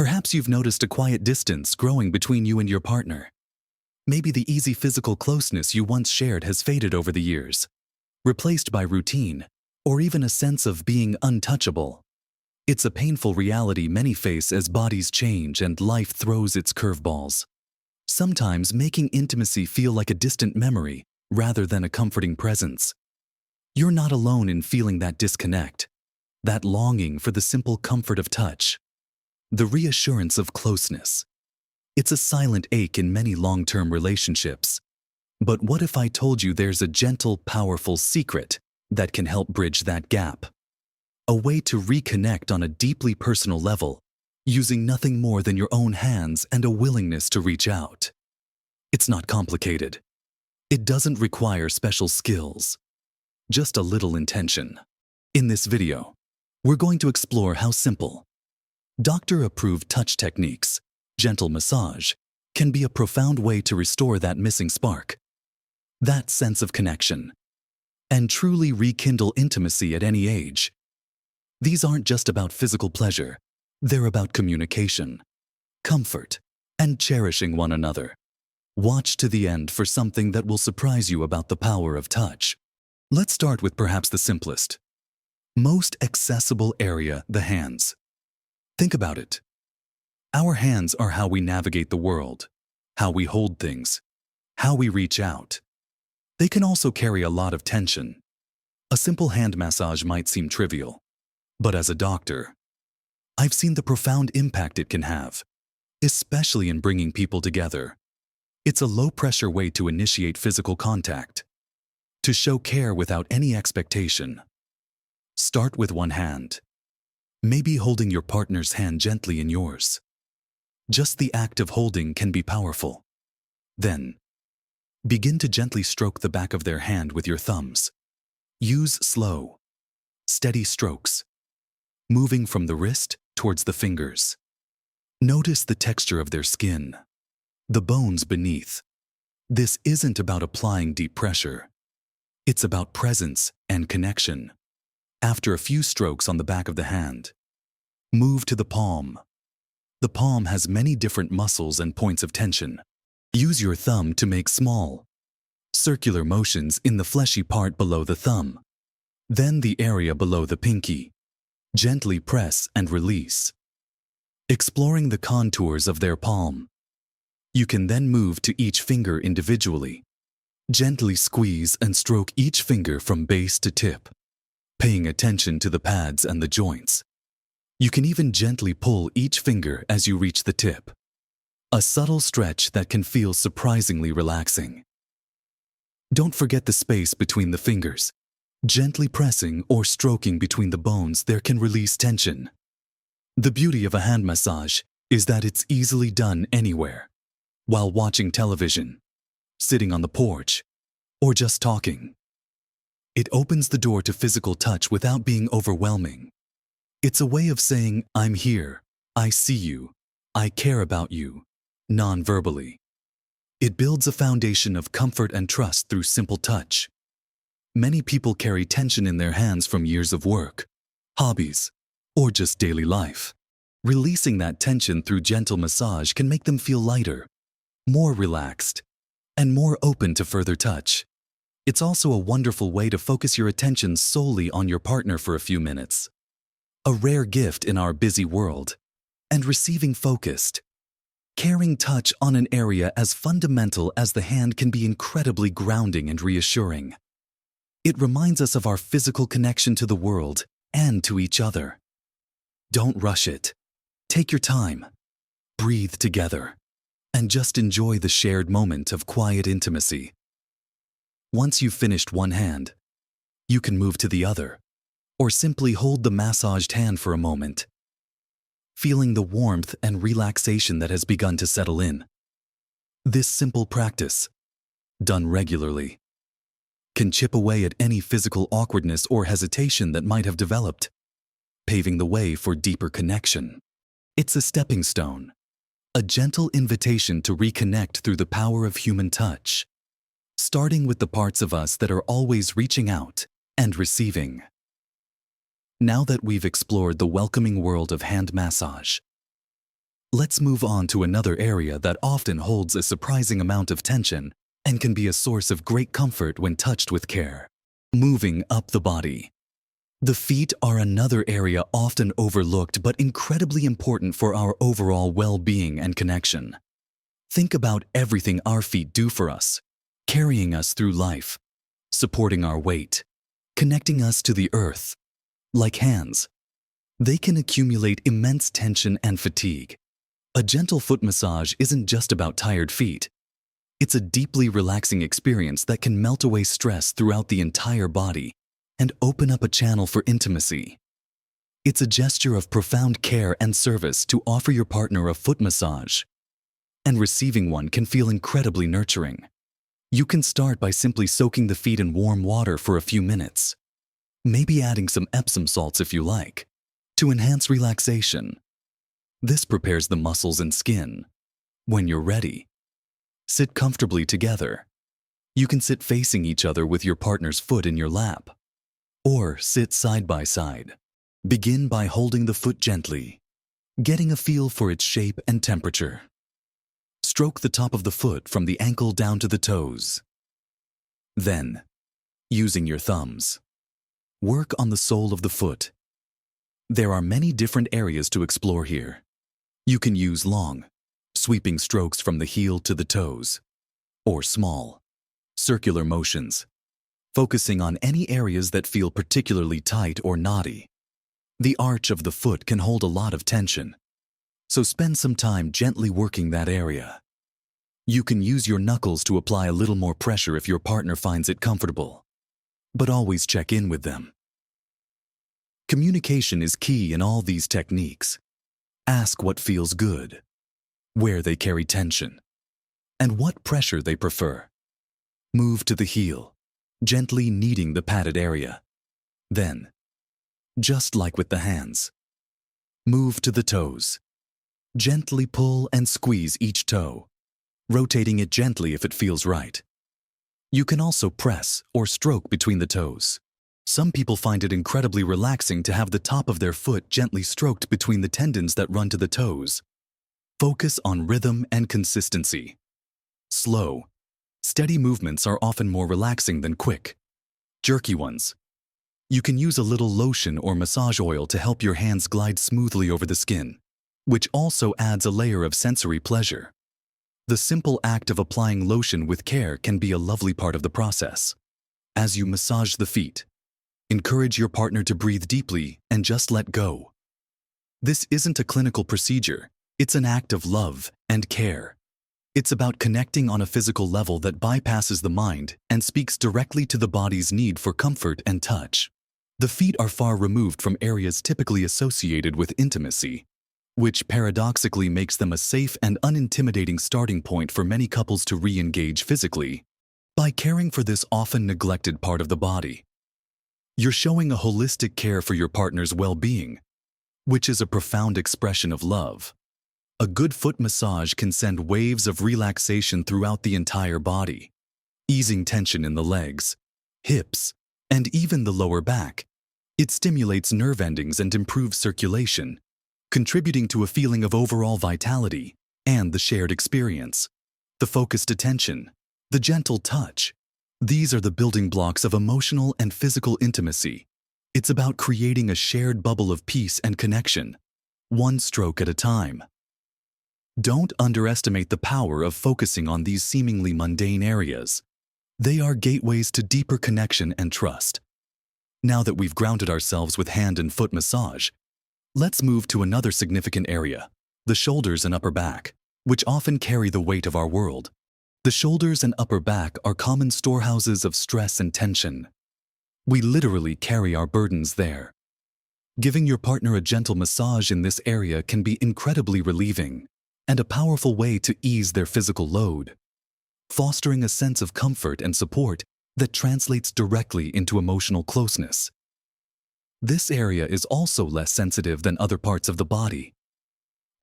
Perhaps you've noticed a quiet distance growing between you and your partner. Maybe the easy physical closeness you once shared has faded over the years, replaced by routine, or even a sense of being untouchable. It's a painful reality many face as bodies change and life throws its curveballs, sometimes making intimacy feel like a distant memory rather than a comforting presence. You're not alone in feeling that disconnect, that longing for the simple comfort of touch, the reassurance of closeness. It's a silent ache in many long-term relationships. But what if I told you there's a gentle, powerful secret that can help bridge that gap? A way to reconnect on a deeply personal level, using nothing more than your own hands and a willingness to reach out. It's not complicated. It doesn't require special skills, just a little intention. In this video, we're going to explore how simple, doctor-approved touch techniques, gentle massage, can be a profound way to restore that missing spark, that sense of connection, and truly rekindle intimacy at any age. These aren't just about physical pleasure, they're about communication, comfort, and cherishing one another. Watch to the end for something that will surprise you about the power of touch. Let's start with perhaps the simplest, most accessible area, the hands. Think about it. Our hands are how we navigate the world, how we hold things, how we reach out. They can also carry a lot of tension. A simple hand massage might seem trivial, but as a doctor, I've seen the profound impact it can have, especially in bringing people together. It's a low-pressure way to initiate physical contact, to show care without any expectation. Start with one hand, maybe holding your partner's hand gently in yours. Just the act of holding can be powerful. Then, begin to gently stroke the back of their hand with your thumbs. Use slow, steady strokes, moving from the wrist towards the fingers. Notice the texture of their skin, the bones beneath. This isn't about applying deep pressure. It's about presence and connection. After a few strokes on the back of the hand, move to the palm. The palm has many different muscles and points of tension. Use your thumb to make small, circular motions in the fleshy part below the thumb. Then the area below the pinky. Gently press and release, exploring the contours of their palm. You can then move to each finger individually. Gently squeeze and stroke each finger from base to tip, paying attention to the pads and the joints. You can even gently pull each finger as you reach the tip. A subtle stretch that can feel surprisingly relaxing. Don't forget the space between the fingers. Gently pressing or stroking between the bones there can release tension. The beauty of a hand massage is that it's easily done anywhere, while watching television, sitting on the porch, or just talking. It opens the door to physical touch without being overwhelming. It's a way of saying, I'm here, I see you, I care about you, non-verbally. It builds a foundation of comfort and trust through simple touch. Many people carry tension in their hands from years of work, hobbies, or just daily life. Releasing that tension through gentle massage can make them feel lighter, more relaxed, and more open to further touch. It's also a wonderful way to focus your attention solely on your partner for a few minutes. A rare gift in our busy world. And receiving focused, caring touch on an area as fundamental as the hand can be incredibly grounding and reassuring. It reminds us of our physical connection to the world and to each other. Don't rush it. Take your time. Breathe together. And just enjoy the shared moment of quiet intimacy. Once you've finished one hand, you can move to the other, or simply hold the massaged hand for a moment, feeling the warmth and relaxation that has begun to settle in. This simple practice, done regularly, can chip away at any physical awkwardness or hesitation that might have developed, paving the way for deeper connection. It's a stepping stone, a gentle invitation to reconnect through the power of human touch, starting with the parts of us that are always reaching out and receiving. Now that we've explored the welcoming world of hand massage, Let's move on to another area that often holds a surprising amount of tension and can be a source of great comfort when touched with care. Moving up the body. The feet are another area often overlooked but incredibly important for our overall well-being and connection. Think about everything our feet do for us, carrying us through life, supporting our weight, connecting us to the earth. Like hands, they can accumulate immense tension and fatigue. A gentle foot massage isn't just about tired feet. It's a deeply relaxing experience that can melt away stress throughout the entire body and open up a channel for intimacy. It's a gesture of profound care and service to offer your partner a foot massage. And receiving one can feel incredibly nurturing. You can start by simply soaking the feet in warm water for a few minutes. Maybe adding some Epsom salts if you like, to enhance relaxation. This prepares the muscles and skin. When you're ready, sit comfortably together. You can sit facing each other with your partner's foot in your lap, or sit side by side. Begin by holding the foot gently, getting a feel for its shape and temperature. Stroke the top of the foot from the ankle down to the toes. Then, using your thumbs, work on the sole of the foot. There are many different areas to explore here. You can use long, sweeping strokes from the heel to the toes, or small, circular motions, focusing on any areas that feel particularly tight or knotty. The arch of the foot can hold a lot of tension, so spend some time gently working that area. You can use your knuckles to apply a little more pressure if your partner finds it comfortable, but always check in with them. Communication is key in all these techniques. Ask what feels good, where they carry tension, and what pressure they prefer. Move to the heel, gently kneading the padded area. Then, just like with the hands, move to the toes. Gently pull and squeeze each toe, rotating it gently if it feels right. You can also press or stroke between the toes. Some people find it incredibly relaxing to have the top of their foot gently stroked between the tendons that run to the toes. Focus on rhythm and consistency. Slow, steady movements are often more relaxing than quick, jerky ones. You can use a little lotion or massage oil to help your hands glide smoothly over the skin, which also adds a layer of sensory pleasure. The simple act of applying lotion with care can be a lovely part of the process. As you massage the feet, encourage your partner to breathe deeply and just let go. This isn't a clinical procedure, it's an act of love and care. It's about connecting on a physical level that bypasses the mind and speaks directly to the body's need for comfort and touch. The feet are far removed from areas typically associated with intimacy, which paradoxically makes them a safe and unintimidating starting point for many couples to re-engage physically. By caring for this often neglected part of the body, you're showing a holistic care for your partner's well-being, which is a profound expression of love. A good foot massage can send waves of relaxation throughout the entire body, easing tension in the legs, hips, and even the lower back. It stimulates nerve endings and improves circulation, contributing to a feeling of overall vitality and the shared experience. The focused attention, the gentle touch, these are the building blocks of emotional and physical intimacy. It's about creating a shared bubble of peace and connection, one stroke at a time. Don't underestimate the power of focusing on these seemingly mundane areas. They are gateways to deeper connection and trust. Now that we've grounded ourselves with hand and foot massage, let's move to another significant area, the shoulders and upper back, which often carry the weight of our world. The shoulders and upper back are common storehouses of stress and tension. We literally carry our burdens there. Giving your partner a gentle massage in this area can be incredibly relieving and a powerful way to ease their physical load, fostering a sense of comfort and support that translates directly into emotional closeness. This area is also less sensitive than other parts of the body,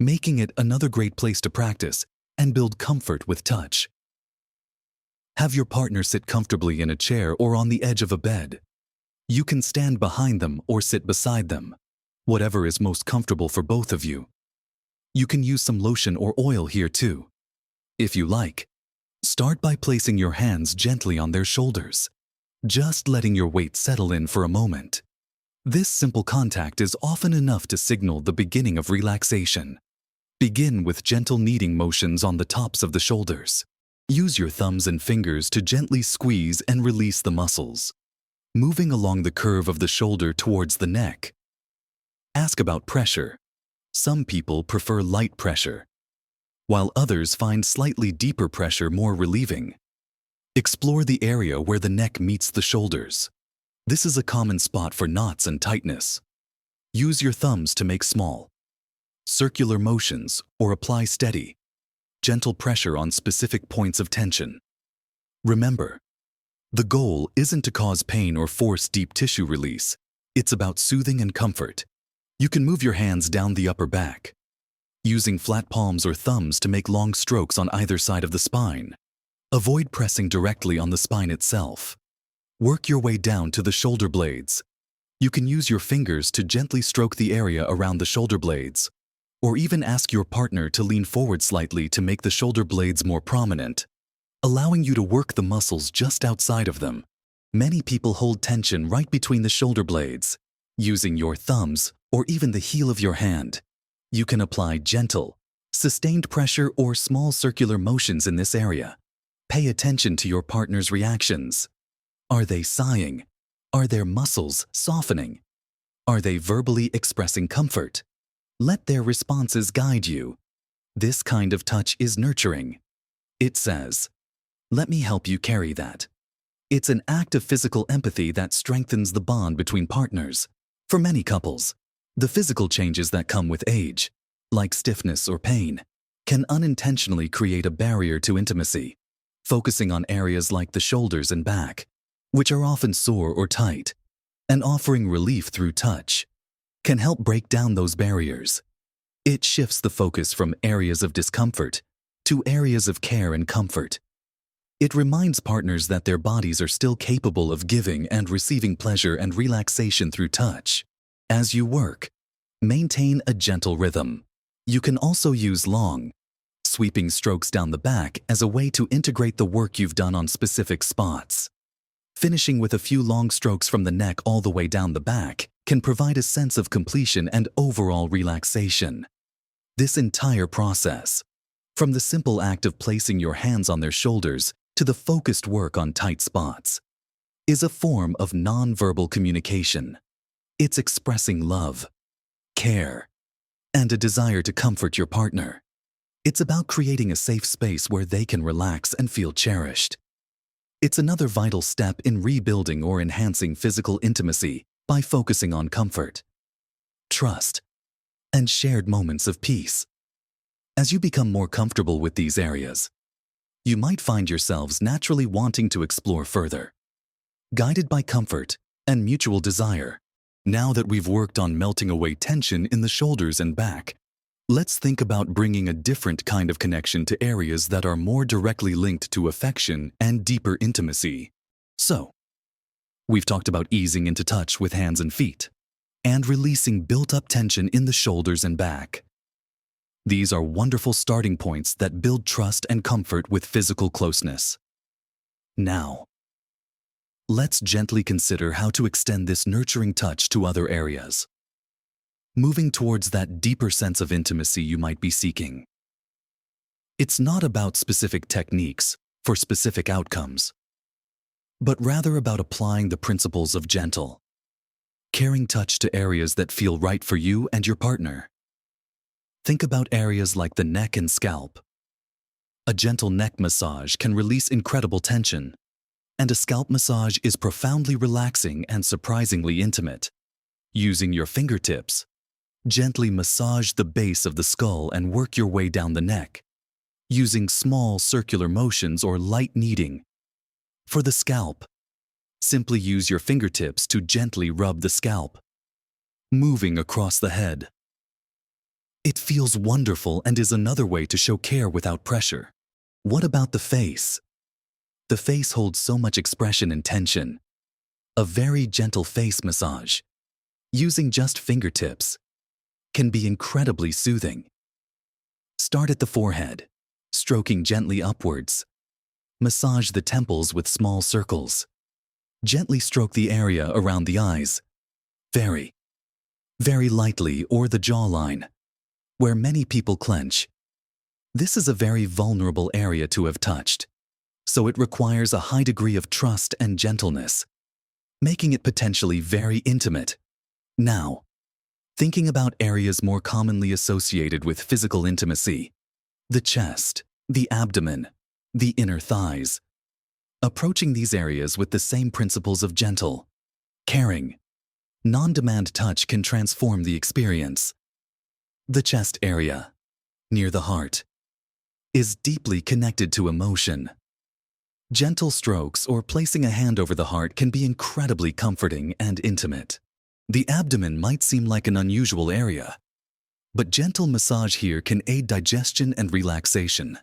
making it another great place to practice and build comfort with touch. Have your partner sit comfortably in a chair or on the edge of a bed. You can stand behind them or sit beside them, whatever is most comfortable for both of you. You can use some lotion or oil here too. If you like, start by placing your hands gently on their shoulders, just letting your weight settle in for a moment. This simple contact is often enough to signal the beginning of relaxation. Begin with gentle kneading motions on the tops of the shoulders. Use your thumbs and fingers to gently squeeze and release the muscles, moving along the curve of the shoulder towards the neck. Ask about pressure. Some people prefer light pressure, while others find slightly deeper pressure more relieving. Explore the area where the neck meets the shoulders. This is a common spot for knots and tightness. Use your thumbs to make small, circular motions or apply steady, gentle pressure on specific points of tension. Remember, the goal isn't to cause pain or force deep tissue release. It's about soothing and comfort. You can move your hands down the upper back, using flat palms or thumbs to make long strokes on either side of the spine. Avoid pressing directly on the spine itself. Work your way down to the shoulder blades. You can use your fingers to gently stroke the area around the shoulder blades, or even ask your partner to lean forward slightly to make the shoulder blades more prominent, allowing you to work the muscles just outside of them. Many people hold tension right between the shoulder blades. Using your thumbs or even the heel of your hand, you can apply gentle, sustained pressure or small circular motions in this area. Pay attention to your partner's reactions. Are they sighing? Are their muscles softening? Are they verbally expressing comfort? Let their responses guide you. This kind of touch is nurturing. It says, "Let me help you carry that." It's an act of physical empathy that strengthens the bond between partners. For many couples, the physical changes that come with age, like stiffness or pain, can unintentionally create a barrier to intimacy. Focusing on areas like the shoulders and back, which are often sore or tight, and offering relief through touch, can help break down those barriers. It shifts the focus from areas of discomfort to areas of care and comfort. It reminds partners that their bodies are still capable of giving and receiving pleasure and relaxation through touch. As you work, maintain a gentle rhythm. You can also use long, sweeping strokes down the back as a way to integrate the work you've done on specific spots. Finishing with a few long strokes from the neck all the way down the back can provide a sense of completion and overall relaxation. This entire process, from the simple act of placing your hands on their shoulders to the focused work on tight spots, is a form of nonverbal communication. It's expressing love, care, and a desire to comfort your partner. It's about creating a safe space where they can relax and feel cherished. It's another vital step in rebuilding or enhancing physical intimacy by focusing on comfort, trust, and shared moments of peace. As you become more comfortable with these areas, you might find yourselves naturally wanting to explore further. Guided by comfort and mutual desire, now that we've worked on melting away tension in the shoulders and back, let's think about bringing a different kind of connection to areas that are more directly linked to affection and deeper intimacy. So, we've talked about easing into touch with hands and feet, and releasing built-up tension in the shoulders and back. These are wonderful starting points that build trust and comfort with physical closeness. Now, let's gently consider how to extend this nurturing touch to other areas, moving towards that deeper sense of intimacy you might be seeking. It's not about specific techniques for specific outcomes, but rather about applying the principles of gentle, caring touch to areas that feel right for you and your partner. Think about areas like the neck and scalp. A gentle neck massage can release incredible tension, and a scalp massage is profoundly relaxing and surprisingly intimate. Using your fingertips, gently massage the base of the skull and work your way down the neck, using small circular motions or light kneading. For the scalp, simply use your fingertips to gently rub the scalp, moving across the head. It feels wonderful and is another way to show care without pressure. What about the face? The face holds so much expression and tension. A very gentle face massage, using just fingertips, can be incredibly soothing. Start at the forehead, stroking gently upwards. Massage the temples with small circles. Gently stroke the area around the eyes. Very lightly, or the jawline, where many people clench. This is a very vulnerable area to have touched, so it requires a high degree of trust and gentleness, making it potentially very intimate. Now, thinking about areas more commonly associated with physical intimacy: the chest, the abdomen, the inner thighs. Approaching these areas with the same principles of gentle, caring, non-demand touch can transform the experience. The chest area, near the heart, is deeply connected to emotion. Gentle strokes or placing a hand over the heart can be incredibly comforting and intimate. The abdomen might seem like an unusual area, but gentle massage here can aid digestion and relaxation,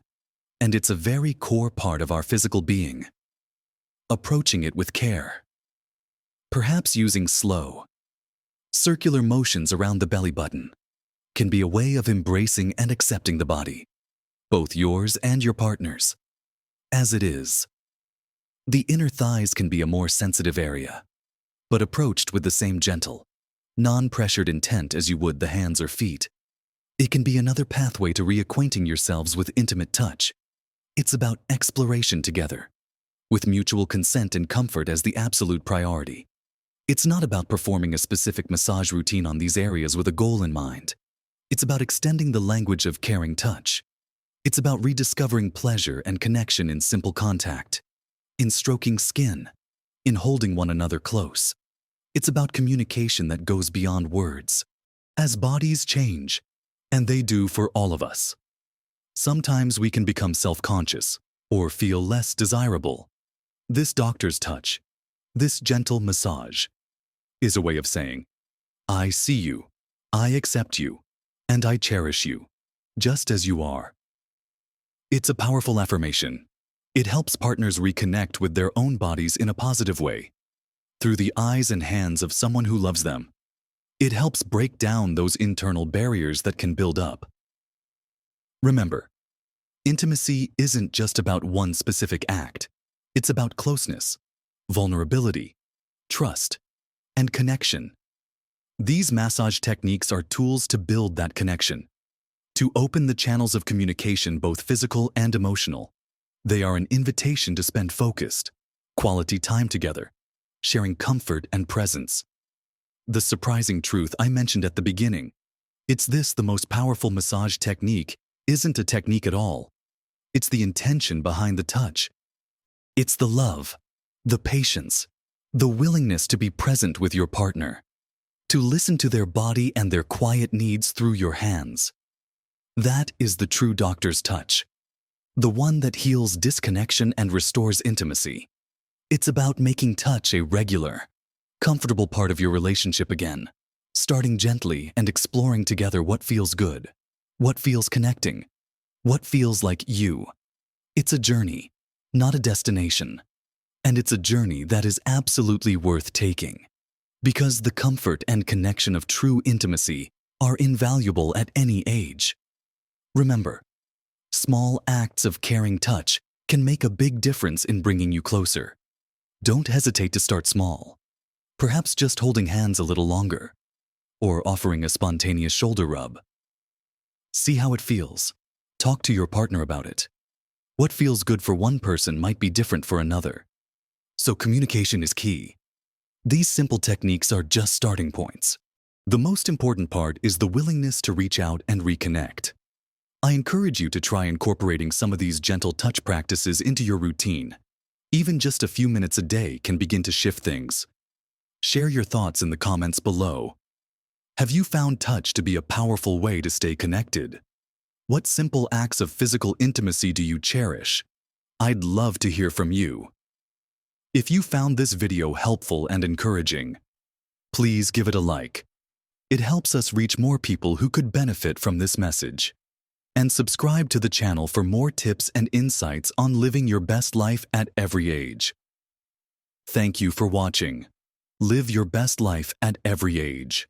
and it's a very core part of our physical being. Approaching it with care. Perhaps using slow, circular motions around the belly button can be a way of embracing and accepting the body, both yours and your partner's, as it is. The inner thighs can be a more sensitive area, but approached with the same gentle, non-pressured intent as you would the hands or feet, it can be another pathway to reacquainting yourselves with intimate touch. It's about exploration together, with mutual consent and comfort as the absolute priority. It's not about performing a specific massage routine on these areas with a goal in mind. It's about extending the language of caring touch. It's about rediscovering pleasure and connection in simple contact, in stroking skin, in holding one another close. It's about communication that goes beyond words. As bodies change, and they do for all of us, sometimes we can become self-conscious or feel less desirable. This doctor's touch, this gentle massage, is a way of saying, I see you, I accept you, and I cherish you, just as you are. It's a powerful affirmation. It helps partners reconnect with their own bodies in a positive way, through the eyes and hands of someone who loves them. It helps break down those internal barriers that can build up. Remember, intimacy isn't just about one specific act. It's about closeness, vulnerability, trust, and connection. These massage techniques are tools to build that connection, to open the channels of communication, both physical and emotional. They are an invitation to spend focused, quality time together, sharing comfort and presence. The surprising truth I mentioned at the beginning, it's this: the most powerful massage technique isn't a technique at all. It's the intention behind the touch. It's the love, the patience, the willingness to be present with your partner, to listen to their body and their quiet needs through your hands. That is the true doctor's touch, the one that heals disconnection and restores intimacy. It's about making touch a regular, comfortable part of your relationship again, starting gently and exploring together what feels good, what feels connecting, what feels like you. It's a journey, not a destination. And it's a journey that is absolutely worth taking, because the comfort and connection of true intimacy are invaluable at any age. Remember, small acts of caring touch can make a big difference in bringing you closer. Don't hesitate to start small. Perhaps just holding hands a little longer, or offering a spontaneous shoulder rub. See how it feels. Talk to your partner about it. What feels good for one person might be different for another. So communication is key. These simple techniques are just starting points. The most important part is the willingness to reach out and reconnect. I encourage you to try incorporating some of these gentle touch practices into your routine. Even just a few minutes a day can begin to shift things. Share your thoughts in the comments below. Have you found touch to be a powerful way to stay connected? What simple acts of physical intimacy do you cherish? I'd love to hear from you. If you found this video helpful and encouraging, please give it a like. It helps us reach more people who could benefit from this message. And subscribe to the channel for more tips and insights on living your best life at every age. Thank you for watching. Live your best life at every age.